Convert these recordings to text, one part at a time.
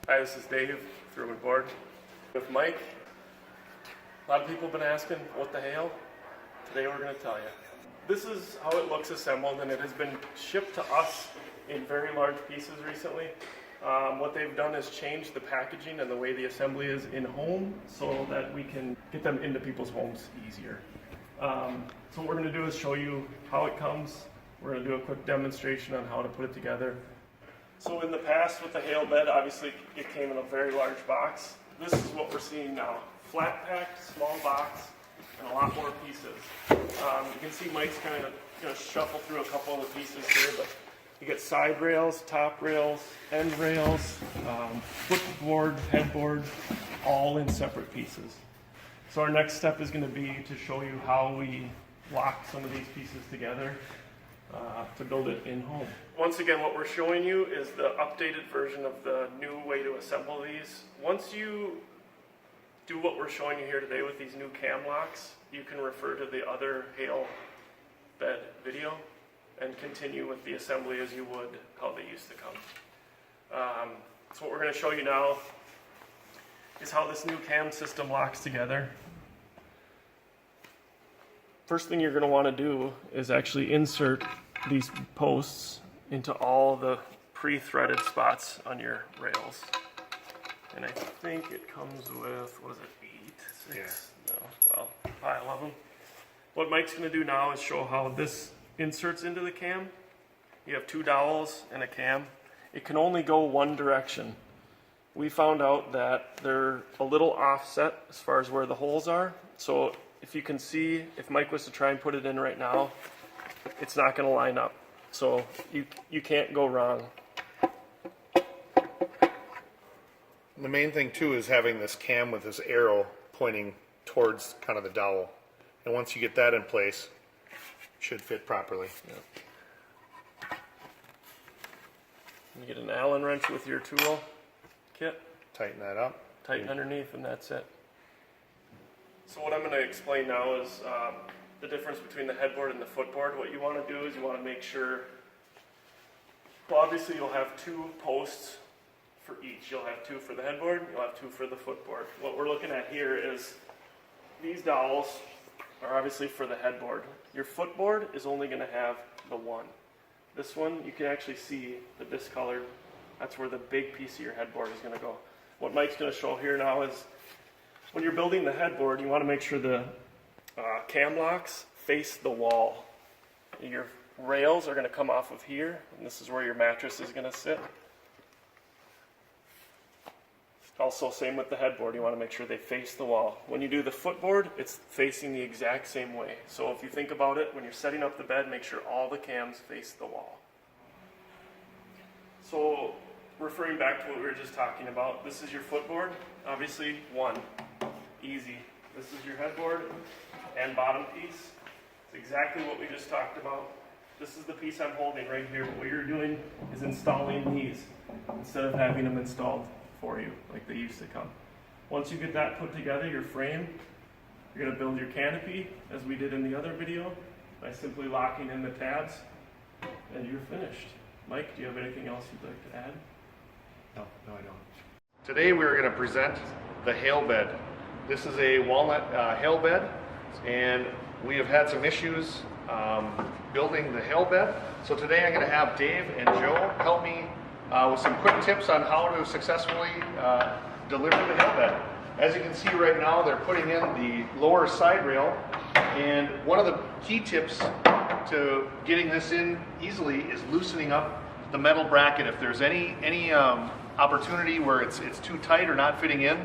Hi, this is Dave, through and board with Mike. A lot of people have been asking, what the Hale? Today we're going to tell you. This is how it looks assembled, and it has been shipped to us in very large pieces recently. What they've done is change the packaging and the way the assembly is in home so that we can get them into people's homes easier. So what we're going to do is show you how it comes. We're going to do a quick demonstration on how to put it together. So in the past with the Hale bed, obviously it came in a very large box. This is what we're seeing now. Flat packed, small box, and a lot more pieces. You can see Mike's kind of going to shuffle through a couple of the pieces here, but you get side rails, top rails, end rails, footboard, headboard, all in separate pieces. So our next step is going to be to show you how we lock some of these pieces together to build it in home. Once again, what we're showing you is the updated version of the new way to assemble these. Once you do what we're showing you here today with these new cam locks, you can refer to the other Hale bed video and continue with the assembly as you would how they used to come. So what we're going to show you now is how this new cam system locks together. First thing you're going to want to do is actually insert these posts into all the pre-threaded spots on your rails. And I think it comes with, what is it, 8, 6? Yeah. No, well, a pile of them. What Mike's going to do now is show how this inserts into the cam. You have 2 dowels and a cam. It can only go one direction. We found out that they're a little offset as far as where the holes are. So if you can see, if Mike was to try and put it in right now, it's not going to line up. So you can't go wrong. The main thing too is having this cam with this arrow pointing towards kind of the dowel. And once you get that in place, it should fit properly. Yeah. You get an Allen wrench with your tool kit. Tighten that up. Tighten underneath, and that's it. So what I'm going to explain now is the difference between the headboard and the footboard. What you want to do is you want to make sure, well, obviously you'll have 2 posts for each. You'll have 2 for the headboard, you'll have 2 for the footboard. What we're looking at here is these dowels are obviously for the headboard. Your footboard is only going to have the one. This one, you can actually see the discolored, that's where the big piece of your headboard is going to go. What Mike's going to show here now is when you're building the headboard, you want to make sure the cam locks face the wall. Your rails are going to come off of here, and this is where your mattress is going to sit. Also, same with the headboard, you want to make sure they face the wall. When you do the footboard, it's facing the exact same way. So if you think about it, when you're setting up the bed, make sure all the cams face the wall. So, referring back to what we were just talking about, this is your footboard, obviously 1, easy. This is your headboard and bottom piece. It's exactly what we just talked about. This is the piece I'm holding right here. What you're doing is installing these instead of having them installed for you like they used to come. Once you get that put together, your frame, you're going to build your canopy as we did in the other video by simply locking in the tabs, and you're finished. Mike, do you have anything else you'd like to add? No, I don't. Today we're going to present the Hale bed. This is a walnut Hale bed, and we have had some issues building the Hale bed. So today I'm going to have Dave and Joe help me with some quick tips on how to successfully deliver the Hale bed. As you can see right now, they're putting in the lower side rail, and one of the key tips to getting this in easily is loosening up the metal bracket. If there's any opportunity where it's too tight or not fitting in,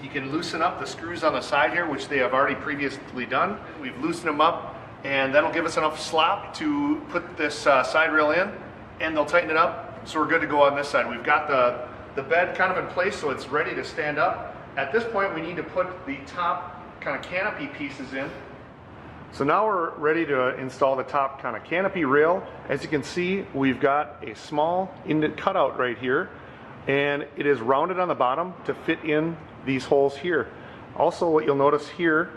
you can loosen up the screws on the side here, which they have already previously done. We've loosened them up, and that'll give us enough slop to put this side rail in, and they'll tighten it up. So we're good to go on this side. We've got the bed kind of in place, so it's ready to stand up. At this point, we need to put the top kind of canopy pieces in. So now we're ready to install the top kind of canopy rail. As you can see, we've got a small indent cutout right here, and it is rounded on the bottom to fit in these holes here. Also, what you'll notice here,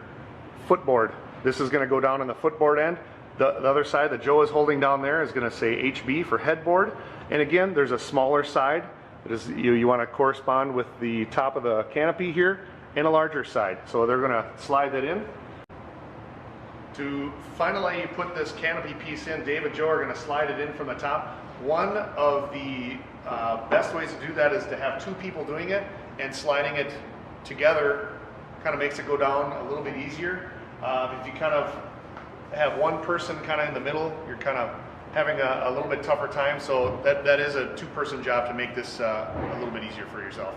footboard. This is going to go down on the footboard end. The other side that Joe is holding down there is going to say HB for headboard. And again, there's a smaller side You want to correspond with the top of the canopy here and a larger side. So they're going to slide that in. To finally put this canopy piece in, Dave and Joe are going to slide it in from the top. One of the best ways to do that is to have two people doing it, and sliding it together kind of makes it go down a little bit easier. If you kind of have one person kind of in the middle, you're kind of having a little bit tougher time. So that is a two-person job to make this a little bit easier for yourself.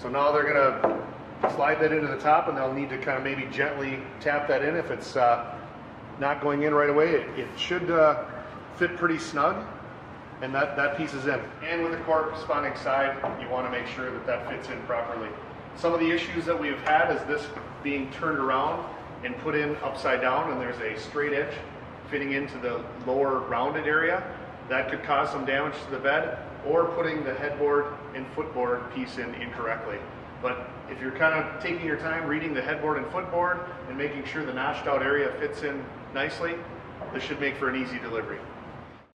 So now they're going to slide that into the top, and they'll need to kind of maybe gently tap that in if it's not going in right away. It should fit pretty snug, and that piece is in. And with the corresponding side, you want to make sure that that fits in properly. Some of the issues that we've had is this being turned around and put in upside down, and there's a straight edge fitting into the lower rounded area. That could cause some damage to the bed, or putting the headboard and footboard piece in incorrectly. But if you're kind of taking your time reading the headboard and footboard and making sure the notched out area fits in nicely, this should make for an easy delivery.